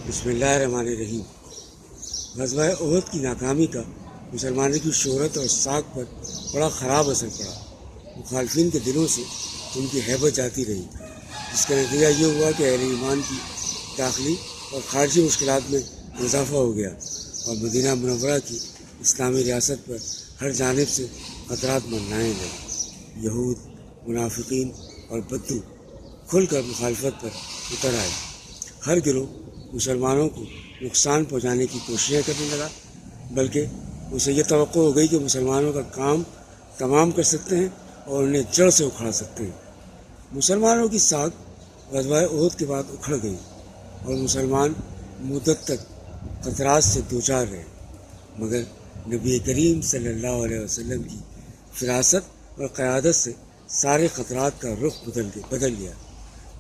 بسم اللہ الرحمن الرحیم۔ غزوہ احد کی ناکامی کا مسلمانوں کی شہرت اور ساکھ پر بڑا خراب اثر پڑا۔ مخالفین کے دلوں سے ان کی ہیبت جاتی رہی، جس کا نتیجہ یہ ہوا کہ اہل ایمان کی داخلی اور خارجی مشکلات میں اضافہ ہو گیا اور مدینہ منورہ کی اسلامی ریاست پر ہر جانب سے خطرات منڈرائے گئے۔ یہود، منافقین اور بدو کھل کر مخالفت پر اتر آئے۔ ہر گروہ مسلمانوں کو نقصان پہنچانے کی کوششیں کرنے لگا، بلکہ اسے یہ توقع ہو گئی کہ مسلمانوں کا کام تمام کر سکتے ہیں اور انہیں جڑ سے اکھاڑ سکتے ہیں۔ مسلمانوں کی ساکھ غزوہ احد کے بعد اکھڑ گئی اور مسلمان مدت تک خطرات سے دوچار رہے، مگر نبی کریم صلی اللہ علیہ وسلم کی فراست اور قیادت سے سارے خطرات کا رخ بدل گیا۔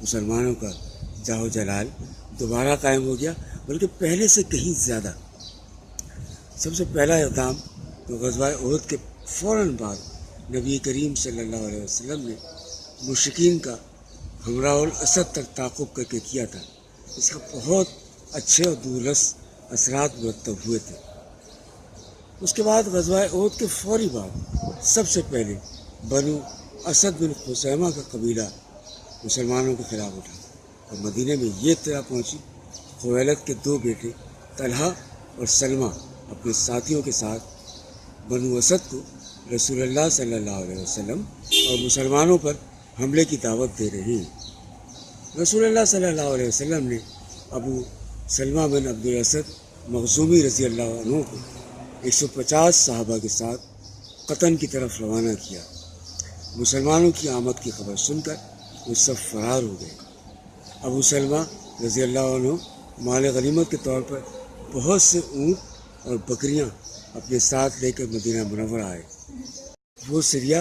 مسلمانوں کا جاہ و جلال دوبارہ قائم ہو گیا، بلکہ پہلے سے کہیں زیادہ۔ سب سے پہلا اقدام تو غزوہ احد کے فوراً بعد نبی کریم صلی اللہ علیہ وسلم نے مشرکین کا ہمراہ الاسد تک تعاقب کر کے کیا تھا۔ اس کا بہت اچھے اور دوررس اثرات مرتب ہوئے تھے۔ اس کے بعد غزوہ احد کے فوری بعد سب سے پہلے بنو اسد بن خثیمہ کا قبیلہ مسلمانوں کے خلاف اٹھا اور مدینہ میں یہ اطلاع پہنچی۔ خویلد کے دو بیٹے طلحہ اور سلمہ اپنے ساتھیوں کے ساتھ بنو اسد کو رسول اللہ صلی اللہ علیہ وسلم اور مسلمانوں پر حملے کی دعوت دے رہے ہیں۔ رسول اللہ صلی اللہ علیہ وسلم نے ابو سلمہ بن عبد الاسد مخزومی رضی اللہ عنہ کو 150 صحابہ کے ساتھ قطن کی طرف روانہ کیا۔ مسلمانوں کی آمد کی خبر سن کر وہ سب فرار ہو گئے۔ ابو سلمہ رضی اللہ عنہ مال غنیمت کے طور پر بہت سے اونٹ اور بکریاں اپنے ساتھ لے کر مدینہ منورہ آئے۔ وہ سریہ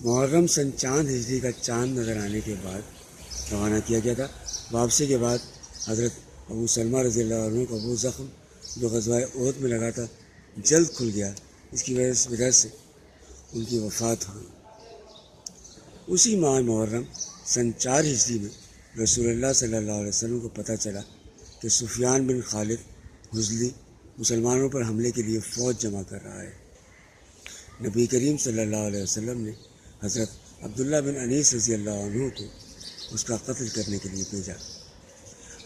محرم سن چاند ہجری کا چاند نظر آنے کے بعد روانہ کیا گیا تھا۔ واپسی کے بعد حضرت ابو سلمہ رضی اللہ عنہ کا وہ زخم جو غزوہ احد میں لگا تھا جلد کھل گیا، اس کی وجہ سے ان کی وفات ہوئی۔ اسی ماہ محرم سن 4 ہجری میں رسول اللہ صلی اللہ علیہ وسلم کو پتہ چلا کہ سفیان بن خالد حذلی مسلمانوں پر حملے کے لیے فوج جمع کر رہا ہے۔ نبی کریم صلی اللہ علیہ وسلم نے حضرت عبداللہ بن انیس رضی اللہ عنہ کو اس کا قتل کرنے کے لیے بھیجا۔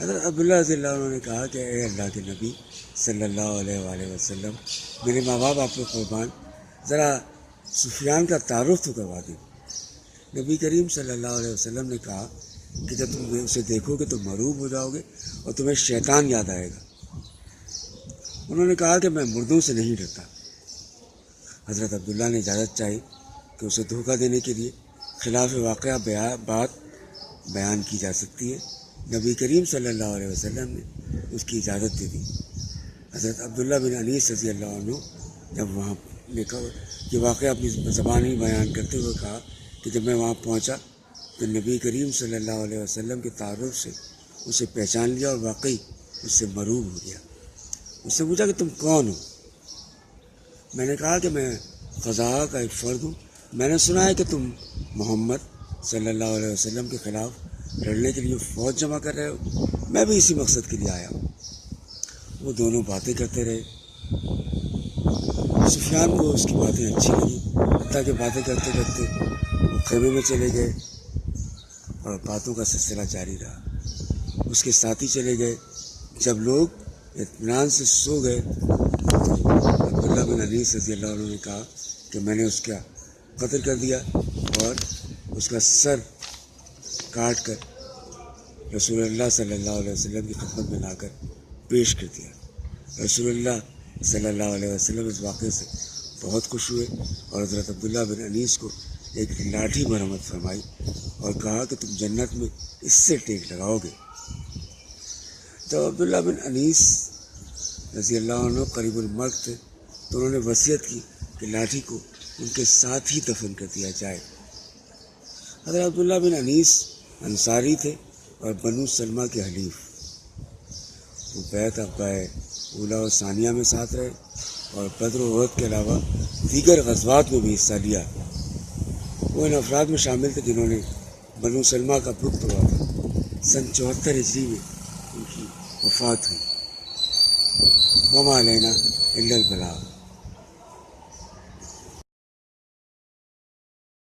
حضرت عبداللہ رضی اللہ عنہ نے کہا کہ اے اللہ کے نبی صلی اللہ علیہ وآلہ وسلم، میرے ماں باپ آپ کو قربان، ذرا سفیان کا تعارف تو کروا دیں۔ نبی کریم صلی اللہ علیہ وسلم نے کہا کہ جب تم اسے دیکھو گے تو مغروب ہو جاؤ گے اور تمہیں شیطان یاد آئے گا۔ انہوں نے کہا کہ میں مردوں سے نہیں ڈرتا۔ حضرت عبداللہ نے اجازت چاہی کہ اسے دھوکہ دینے کے لیے خلاف واقعہ بات بیان کی جا سکتی ہے۔ نبی کریم صلی اللہ علیہ وسلم نے اس کی اجازت دے دی۔ حضرت عبداللہ بن انیس رضی اللہ عنہ جب وہاں نے یہ واقعہ اپنی زبان ہی بیان کرتے ہوئے کہا کہ جب میں وہاں پہنچا تو نبی کریم صلی اللہ علیہ وسلم کے تعارف سے اسے پہچان لیا اور واقعی اس سے مروب ہو گیا۔ اس سے پوچھا کہ تم کون ہو؟ میں نے کہا کہ میں خزاعہ کا ایک فرد ہوں۔ میں نے سنا ہے کہ تم محمد صلی اللہ علیہ وسلم کے خلاف لڑنے کے لیے فوج جمع کر رہے ہو، میں بھی اسی مقصد کے لیے آیا ہوں۔ وہ دونوں باتیں کرتے رہے۔ سفیان کو اس کی باتیں اچھی لگیں، حتیٰ کہ باتیں کرتے کرتے وہ خیمے میں چلے گئے اور باتوں کا سلسلہ جاری رہا۔ اس کے ساتھی چلے گئے۔ جب لوگ اطمینان سے سو گئے تو عبداللہ بن انیس رضی اللہ عنہ نے کہا کہ میں نے اس کا قتل کر دیا اور اس کا سر کاٹ کر رسول اللہ صلی اللہ علیہ وسلم کی خدمت میں لا کر پیش کر دیا۔ رسول اللہ صلی اللہ علیہ وسلم اس واقعے سے بہت خوش ہوئے اور حضرت عبداللہ بن انیس کو ایک لاٹھی مرمت فرمائی اور کہا کہ تم جنت میں اس سے ٹیک لگاؤ گے۔ جب عبداللہ بن انیس رضی اللہ عنہ قریب المرگ تھے تو انہوں نے وصیت کی کہ لاٹھی کو ان کے ساتھ ہی دفن کر دیا جائے۔ حضرت عبداللہ بن انیس انصاری تھے اور بنو سلمہ کے حلیف۔ وہ بیعت عقبہ اولیٰ و ثانیہ میں ساتھ رہے اور بدر و احد کے علاوہ دیگر غزوات میں بھی حصہ لیا۔ وہ ان افراد میں شامل تھے جنہوں نے بنو سلمہ کا بت توڑا تھا۔ سن 74 ہجری میں ان کی وفات ہوئی۔ وما علینا الا البلاغ۔